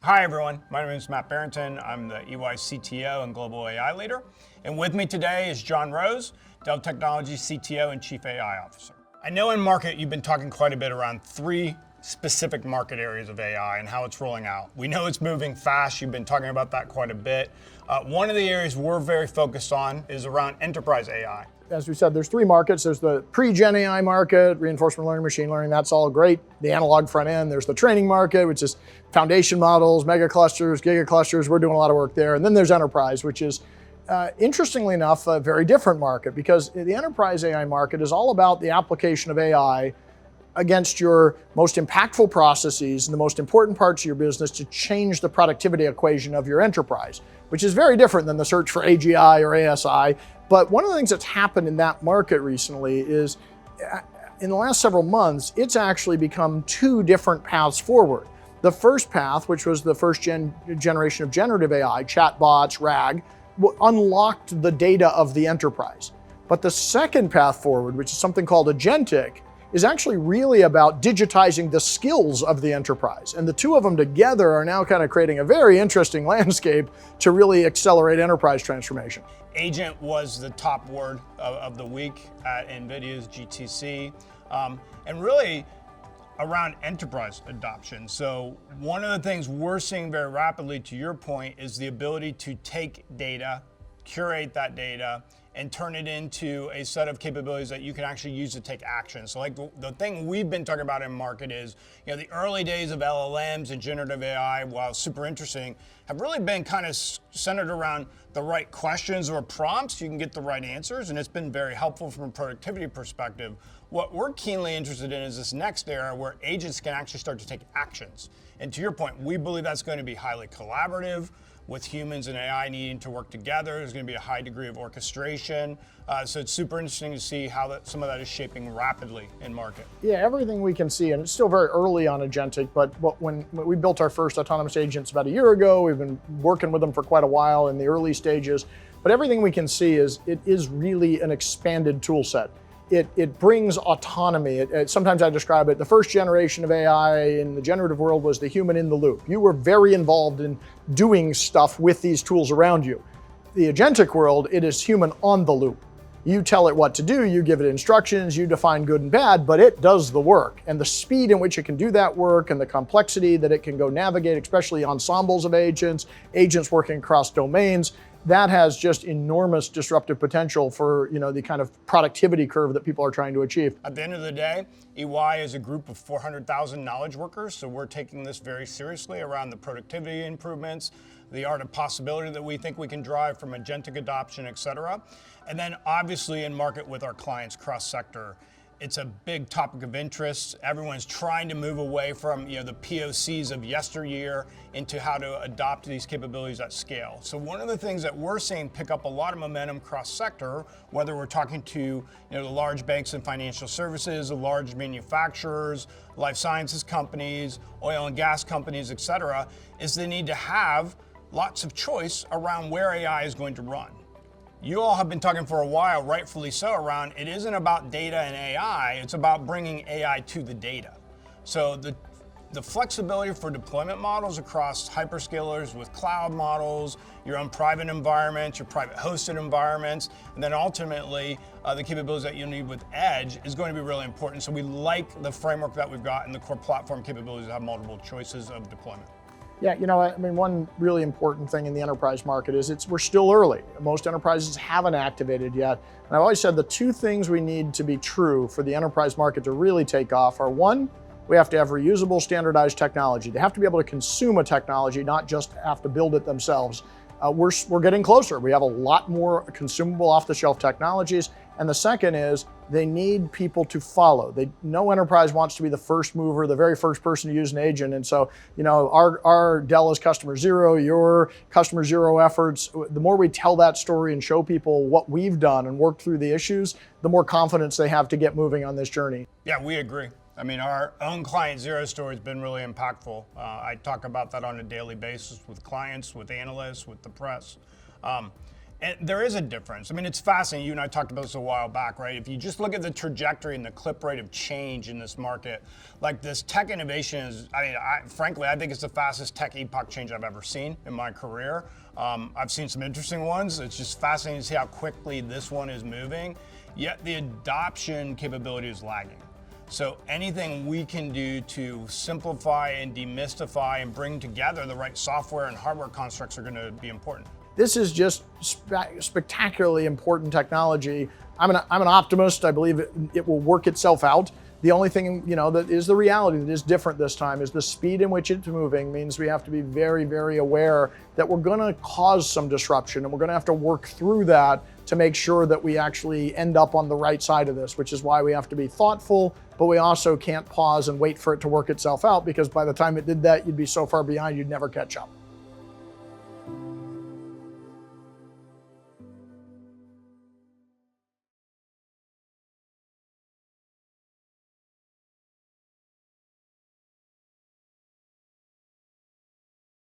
Hi everyone, my name is Matt Barrington. I'm the EY CTO and Global AI Leader. And with me today is John Roese, Dell Technologies CTO and Chief AI Officer. I know in market you've been talking quite a bit around three specific market areas of AI and how it's rolling out. We know it's moving fast, you've been talking about that quite a bit. One of the areas we're very focused on is around enterprise AI. As we said, there's three markets. There's the pre-gen AI market, reinforcement learning, machine learning, that's all great. The analog front end. There's the training market, which is foundation models, mega clusters, giga clusters. We're doing a lot of work there. And then there's enterprise, which is, interestingly enough, a very different market, because the enterprise AI market is all about the application of AI against your most impactful processes and the most important parts of your business to change the productivity equation of your enterprise, which is very different than the search for AGI or ASI. But one of the things that's happened in that market recently is, in the last several months, it's actually become two different paths forward. The first path, which was the first generation of generative AI, chatbots, RAG, unlocked the data of the enterprise. But the second path forward, which is something called agentic, is actually really about digitizing the skills of the enterprise. And the two of them together are now kind of creating a very interesting landscape to really accelerate enterprise transformation. Agent was the top word of the week at NVIDIA's GTC, and really around enterprise adoption. So one of the things we're seeing very rapidly, to your point, is the ability to take data, curate that data, and turn it into a set of capabilities that you can actually use to take action. So like the thing we've been talking about in market is, the early days of LLMs and generative AI, while super interesting, have really been kind of centered around the right questions or prompts. You can get the right answers, and it's been very helpful from a productivity perspective. What we're keenly interested in is this next era where agents can actually start to take actions. And to your point, we believe that's going to be highly collaborative, with humans and AI needing to work together. There's going to be a high degree of orchestration. So it's super interesting to see how some of that is shaping rapidly in market. Yeah, everything we can see, and it's still very early on agentic, but when we built our first autonomous agents about a year ago, we've been working with them for quite a while in the early stages, but everything we can see is it is really an expanded tool set. It brings autonomy. Sometimes I describe it, the first generation of AI in the generative world was the human in the loop. You were very involved in doing stuff with these tools around you. The agentic world, it is human on the loop. You tell it what to do, you give it instructions, you define good and bad, but it does the work. And the speed in which it can do that work and the complexity that it can go navigate, especially ensembles of agents working across domains, that has just enormous disruptive potential for the kind of productivity curve that people are trying to achieve. At the end of the day, EY is a group of 400,000 knowledge workers, so we're taking this very seriously around the productivity improvements, the art of possibility that we think we can drive from agentic adoption, et cetera. And then obviously in market with our clients cross-sector, it's a big topic of interest. Everyone's trying to move away from the POCs of yesteryear into how to adopt these capabilities at scale. So one of the things that we're seeing pick up a lot of momentum cross-sector, whether we're talking to the large banks and financial services, the large manufacturers, life sciences companies, oil and gas companies, et cetera, is the need to have lots of choice around where AI is going to run. You all have been talking for a while, rightfully so, around it isn't about data and AI, it's about bringing AI to the data. So the flexibility for deployment models across hyperscalers with cloud models, your own private environments, your private hosted environments, and then ultimately the capabilities that you need with Edge is going to be really important. So we like the framework that we've got in the core platform capabilities to have multiple choices of deployment. Yeah, one really important thing in the enterprise market is we're still early. Most enterprises haven't activated yet. And I've always said the two things we need to be true for the enterprise market to really take off are, one, we have to have reusable, standardized technology. They have to be able to consume a technology, not just have to build it themselves. We're getting closer. We have a lot more consumable off-the-shelf technologies. And the second is they need people to follow. No enterprise wants to be the first mover, the very first person to use an agent. And so, our Dell is customer zero, your customer zero efforts, the more we tell that story and show people what we've done and worked through the issues, the more confidence they have to get moving on this journey. Yeah, we agree. Our own client zero story has been really impactful. I talk about that on a daily basis with clients, with analysts, with the press. And there is a difference. I mean, it's fascinating. You and I talked about this a while back, right? If you just look at the trajectory and the clip rate of change in this market, like this tech innovation is, frankly, I think it's the fastest tech epoch change I've ever seen in my career. I've seen some interesting ones. It's just fascinating to see how quickly this one is moving, yet the adoption capability is lagging. So anything we can do to simplify and demystify and bring together the right software and hardware constructs are going to be important. This is just spectacularly important technology. I'm an optimist. I believe it will work itself out. The only thing, that is the reality that is different this time is the speed in which it's moving means we have to be very, very aware that we're going to cause some disruption, and we're going to have to work through that to make sure that we actually end up on the right side of this, which is why we have to be thoughtful, but we also can't pause and wait for it to work itself out, because by the time it did that, you'd be so far behind, you'd never catch up.